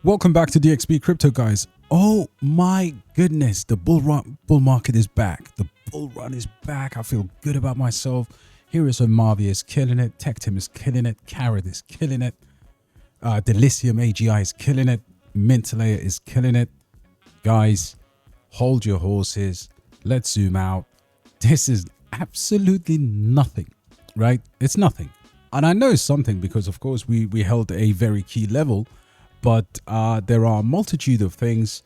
Welcome back to DXB Crypto, guys. Oh my goodness, the bull market is back. The bull run is back. I feel good about myself. Here is Mavia is killing it. Tectum is killing it. Karrat is killing it. Alephium AGI is killing it. Mintlayer is killing it. Guys, hold your horses. Let's zoom out. This is absolutely nothing, right? It's nothing. And I know something because, of course, we held a very key level. But there are a multitude of things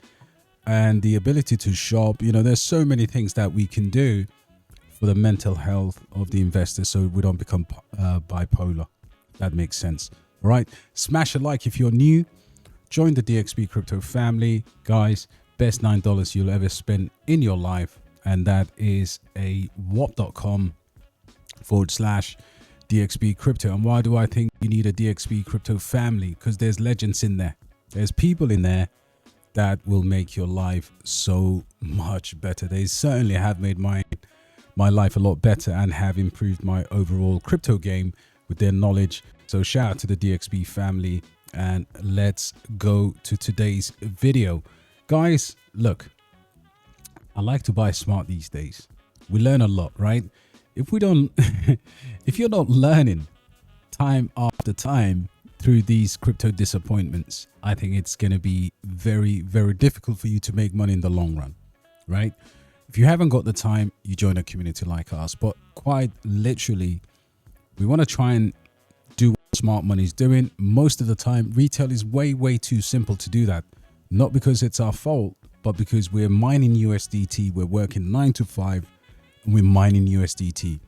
and the ability to shop. You know, there's so many things that we can do for the mental health of the investor so we don't become bipolar. That makes sense. All right. Smash a like if you're new. Join the DXB Crypto family. Guys, best $9 you'll ever spend in your life. And that is a wap.com/DXB Crypto. And why do I think you need a DXB Crypto family? Because there's legends in there. There's people in there that will make your life so much better. They certainly have made my life a lot better and have improved my overall crypto game with their knowledge. So shout out to the DXB family and let's go to today's video. Guys, look, I like to buy smart these days. We learn a lot, right? If you're not learning time after time through these crypto disappointments, I think it's going to be very, very difficult for you to make money in the long run, right? If you haven't got the time, you join a community like us. But quite literally, we want to try and do what smart money is doing. Most of the time, retail is way, way too simple to do that. Not because it's our fault, but because we're mining USDT. We're working 9 to 5. And we're mining USDT.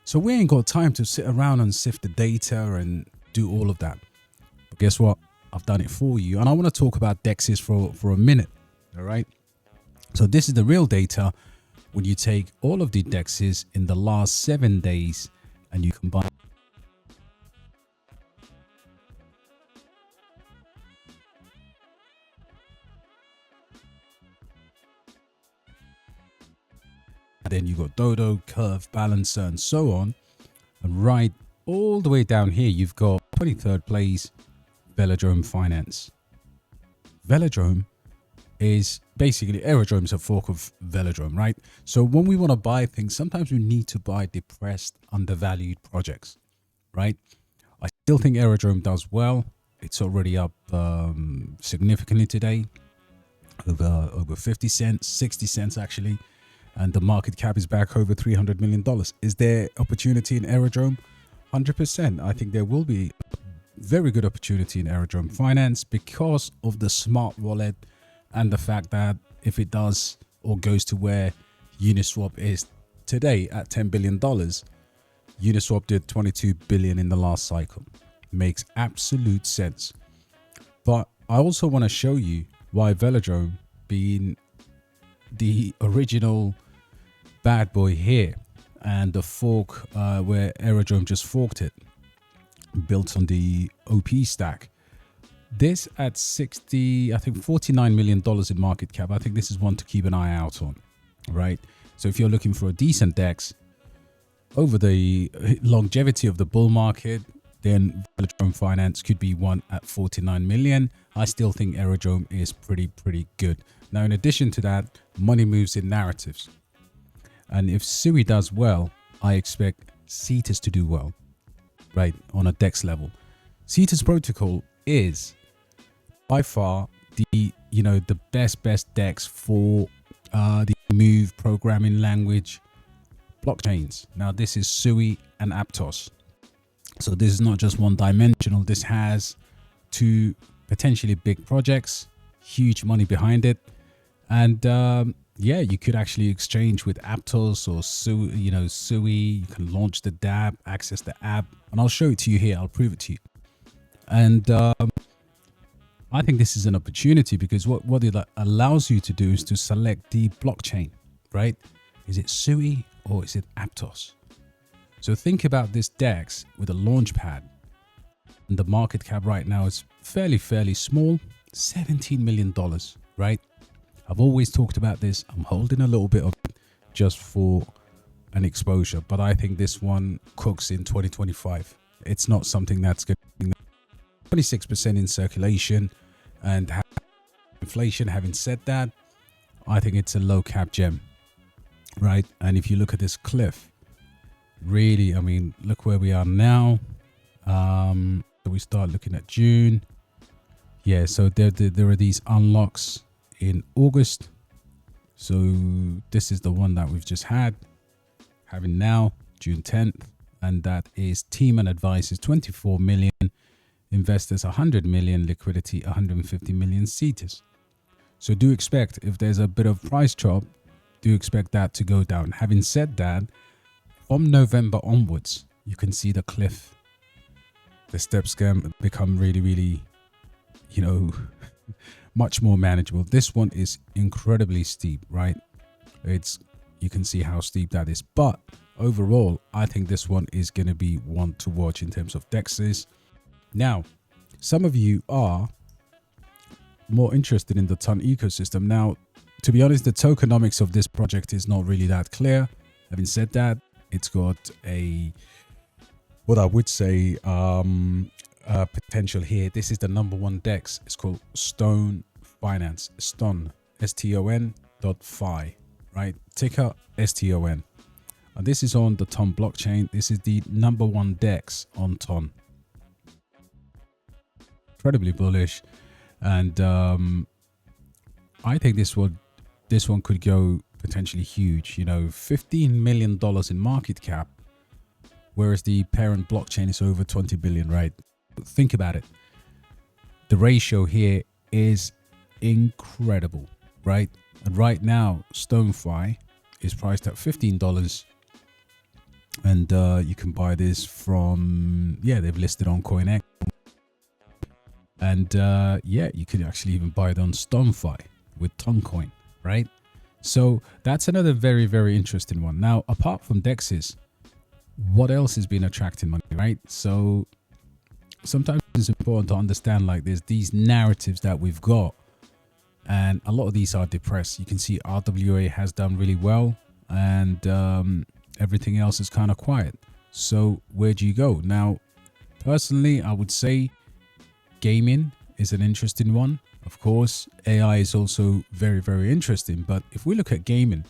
So we ain't got time to sit around and sift the data and do all of that. But guess what? I've done it for you. And I want to talk about DEXs for a minute. All right. So this is the real data when you take all of the DEXs in the last 7 days and you combine. Then you got Dodo, Curve, Balancer, and so on. And right all the way down here, you've got 23rd place, Velodrome Finance. Velodrome is basically, Aerodrome is a fork of Velodrome, right? So when we want to buy things, sometimes we need to buy depressed, undervalued projects, right? I still think Aerodrome does well. It's already up significantly today, over 50 cents, 60 cents actually. And the market cap is back over $300 million. Is there opportunity in Aerodrome? 100%. I think there will be very good opportunity in Aerodrome Finance because of the smart wallet and the fact that if it does or goes to where Uniswap is today at $10 billion, Uniswap did 22 billion in the last cycle. Makes absolute sense. But I also want to show you why Velodrome, being the original bad boy here and the fork where Aerodrome just forked it, built on the OP stack, this at 60, I think $49 million in market cap. I think this is one to keep an eye out on, right? So if you're looking for a decent DEX over the longevity of the bull market, then Velodrome Finance could be one at 49 million. I still think Aerodrome is pretty good. Now, in addition to that, money moves in narratives. And if Sui does well, I expect Cetus to do well, right, on a DEX level. Cetus protocol is by far the best DEX for the Move programming language blockchains. Now, this is Sui and Aptos. So this is not just one dimensional. This has two potentially big projects, huge money behind it. And yeah, you could actually exchange with Aptos or Sui. You can launch the DApp, access the app, and I'll show it to you here. I'll prove it to you. And I think this is an opportunity because what it allows you to do is to select the blockchain, right? Is it Sui or is it Aptos? So think about this DEX with a launch pad. And the market cap right now is fairly small, $17 million, right? I've always talked about this. I'm holding a little bit of it just for an exposure, but I think this one cooks in 2025. It's not something that's going to be 26% in circulation. and inflation. Having said that, I think it's a low cap gem, right? And if you look at this cliff, really, I mean, look where we are now. So we start looking at June. Yeah, so there are these unlocks in August. So this is the one that we've just having now, June 10th. And that is team and advisors, 24 million, investors, 100 million, liquidity, 150 million seaters. So do expect, if there's a bit of price drop, do expect that to go down. Having said that, from November onwards, you can see the cliff. The steps can become really, really, you know, much more manageable. This one is incredibly steep, right? You can see how steep that is. But overall, I think this one is going to be one to watch in terms of DEXs. Now, some of you are more interested in the Ton ecosystem. Now, to be honest, the tokenomics of this project is not really that clear. Having said that, it's got what I would say, potential here. This is the #1 DEX. It's called Stone Finance, Ston, STON.fi, right? Ticker STON. And this is on the Ton blockchain. This is the #1 DEX on Ton. Incredibly bullish. And I think this one could go potentially huge. You know, $15 million in market cap, whereas the parent blockchain is over 20 billion, right? Think about it. The ratio here is incredible, right? And right now, StoneFi is priced at $15. And you can buy this from, they've listed on CoinStats. And you could actually even buy it on StoneFi with Toncoin, right? So that's another very, very interesting one. Now, apart from DEXs, what else has been attracting money, right? So sometimes it's important to understand, like, there's these narratives that we've got, and a lot of these are depressed. You can see RWA has done really well, and everything else is kind of quiet. So where do you go? Now, personally, I would say gaming is an interesting one. Of course, AI is also very, very interesting. But if we look at gaming,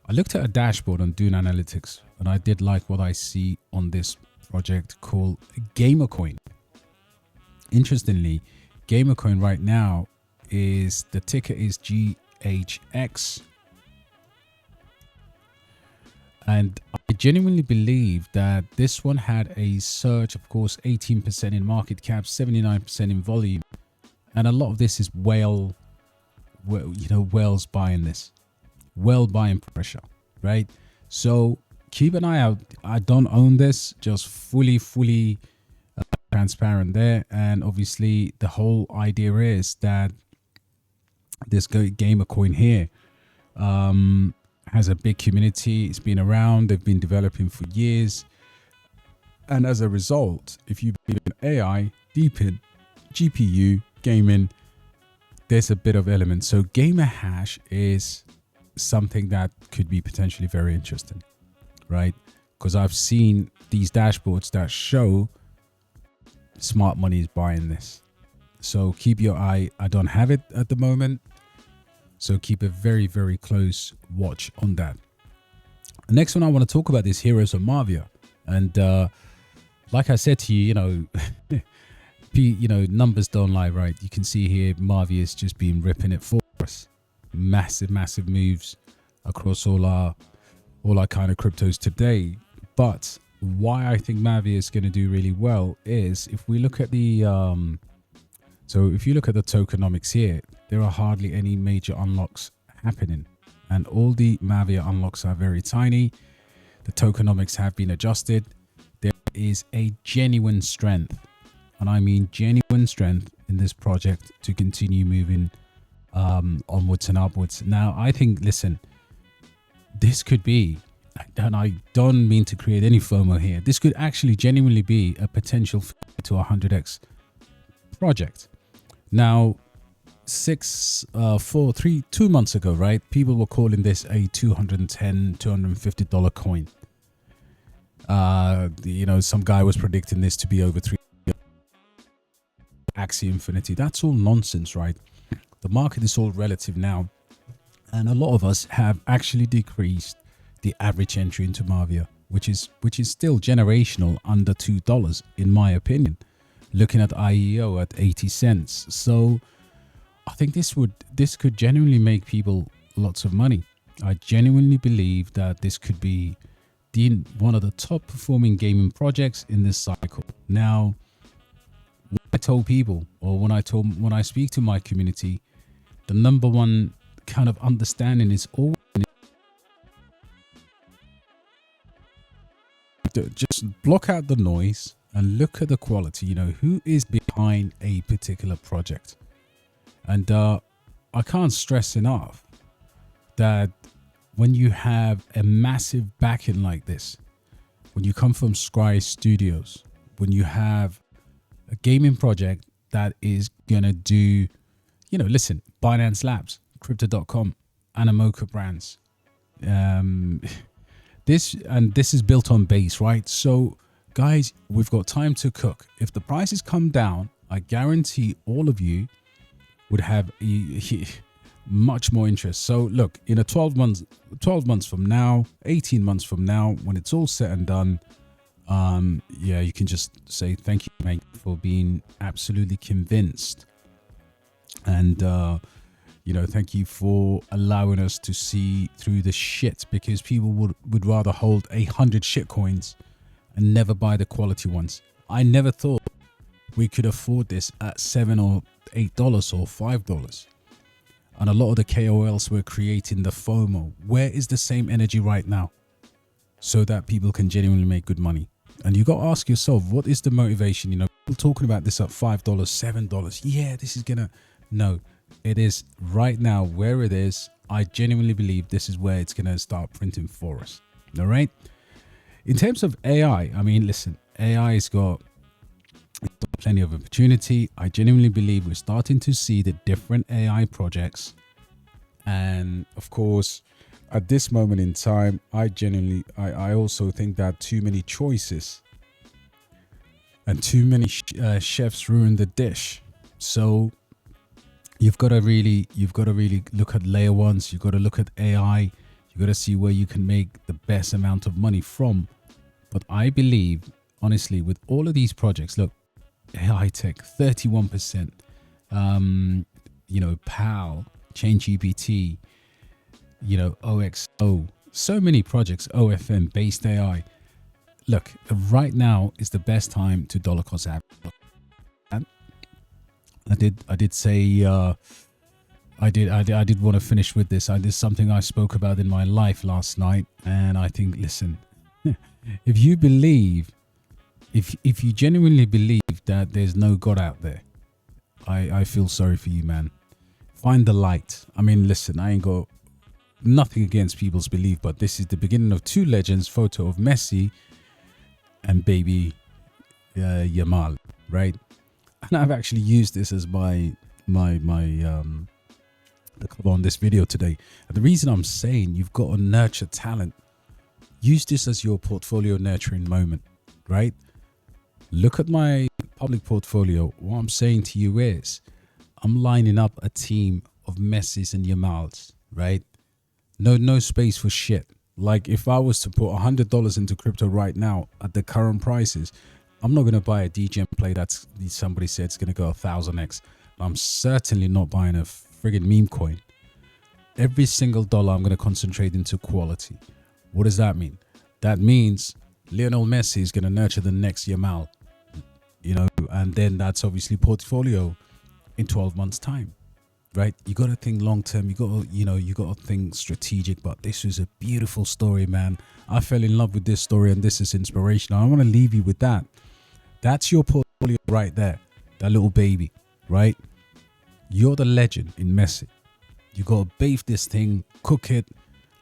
I looked at a dashboard on Dune Analytics, and I did like what I see on this project called Gamercoin. Interestingly, Gamercoin right now is, the ticker is GHX. And I genuinely believe that this one had a surge, of course, 18% in market cap, 79% in volume. And a lot of this is whales buying this. Whale buying pressure, right? So keep an eye out. I don't own this, just fully transparent there. And obviously the whole idea is that this Gamercoin here has a big community. It's been around. They've been developing for years. And as a result, if you believe in AI, deep in GPU, gaming, there's a bit of element. So Gamer Hash is something that could be potentially very interesting, right? Because I've seen these dashboards that show smart money is buying this. So keep your eye. I don't have it at the moment, so keep a very, very close watch on that. The next one I want to talk about is Heroes of Mavia. And like I said to you, numbers don't lie, right? You can see here Mavia has just been ripping it for us. Massive moves across all our kind of cryptos today. But why I think Mavia is going to do really well is, if we look at the if you look at the tokenomics here, there are hardly any major unlocks happening, and all the Mavia unlocks are very tiny. The tokenomics have been adjusted. There is a genuine strength, and I mean genuine strength, in this project to continue moving onwards and upwards. Now, I think, listen, this could be, and I don't mean to create any FOMO here, this could actually genuinely be a potential to 100x project. Now, 2 months ago, right, people were calling this a $250 coin. Some guy was predicting this to be over 3. Axie Infinity. That's all nonsense, right? The market is all relative now. And a lot of us have actually decreased the average entry into Mavia, which is still generational under $2, in my opinion. Looking at IEO at 80 cents. So I think this could genuinely make people lots of money. I genuinely believe that this could be one of the top performing gaming projects in this cycle. Now, when I told people, or when I speak to my community, the number one kind of understanding is always just block out the noise and look at the quality. You know, who is behind a particular project. And I can't stress enough that when you have a massive backing like this, when you come from Scry Studios, when you have a gaming project that is going to do, you know, listen, Binance Labs, Crypto.com, Animoca brands. This is built on base, right? So, guys, we've got time to cook. If the prices come down, I guarantee all of you would have much more interest. So look, in a 12 months from now, 18 months from now, when it's all said and done, yeah, you can just say thank you, mate, for being absolutely convinced. And you know, thank you for allowing us to see through the shit, because people would rather hold 100 shit coins and never buy the quality ones. I never thought we could afford this at $7 or $8 or $5. And a lot of the KOLs were creating the FOMO. Where is the same energy right now? So that people can genuinely make good money. And you got to ask yourself, what is the motivation? You know, people talking about this at $5, $7. Yeah, this is going to... No, it is right now where it is. I genuinely believe this is where it's going to start printing for us. All right? In terms of AI, I mean, listen, AI has got plenty of opportunity. I genuinely believe we're starting to see the different AI projects. And of course, at this moment in time, I also think that too many choices and too many chefs ruin the dish. So you've got to really look at layer ones. You've got to look at AI. You've got to see where you can make the best amount of money from. But I believe, honestly, with all of these projects, look, aitech 31%, you know, PAL, ChainGPT, you know, OXO, so many projects, OFM, basedai. Look, right now is the best time to dollar cost average. And I did say I did want to finish with this. This is something I spoke about in my life last night, and I think, listen, if you believe, if you genuinely believe that there's no God out there, I feel sorry for you, man. Find the light. I mean, listen, I ain't got nothing against people's belief, but this is the beginning of two legends, photo of MEXC and baby Yamal, right? And I've actually used this as the cover on this video today. And the reason I'm saying you've got to nurture talent, use this as your portfolio nurturing moment, right? Look at my public portfolio. What I'm saying to you is I'm lining up a team of MEXCs and Yamals, right? No space for shit. Like if I was to put $100 into crypto right now at the current prices, I'm not going to buy a DGM play that's somebody said it's going to go 1000x. I'm certainly not buying a friggin' meme coin. Every single dollar I'm going to concentrate into quality. What does that mean? That means Lionel Messi is going to nurture the next Yamal, you know, and then that's obviously portfolio in 12 months time, right? You got to think long term. You got to think strategic. But this is a beautiful story, man. I fell in love with this story, and this is inspirational. I want to leave you with that. That's your portfolio right there, that little baby, right? You're the legend in MEXC. You got to bathe this thing, cook it,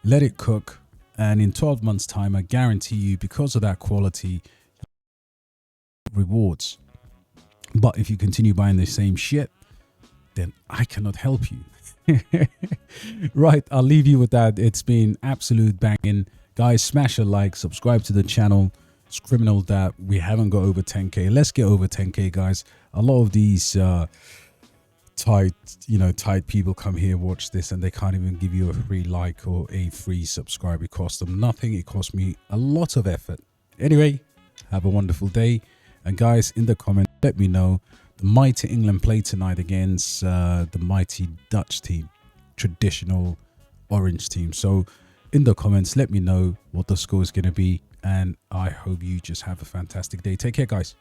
let it cook, and in 12 months time, I guarantee you, because of that quality, rewards. But if you continue buying the same shit, then I cannot help you. Right, I'll leave you with that. It's been absolute banging. Guys, smash a like, subscribe to the channel. It's criminal that we haven't got over 10k. Let's get over 10k, guys. A lot of these tight people come here, watch this, and they can't even give you a free like or a free subscribe. It costs them nothing. It costs me a lot of effort. Anyway, have a wonderful day. And guys, in the comments, let me know. The mighty England play tonight against the mighty Dutch team, traditional orange team. So in the comments, let me know what the score is going to be. And I hope you just have a fantastic day. Take care, guys.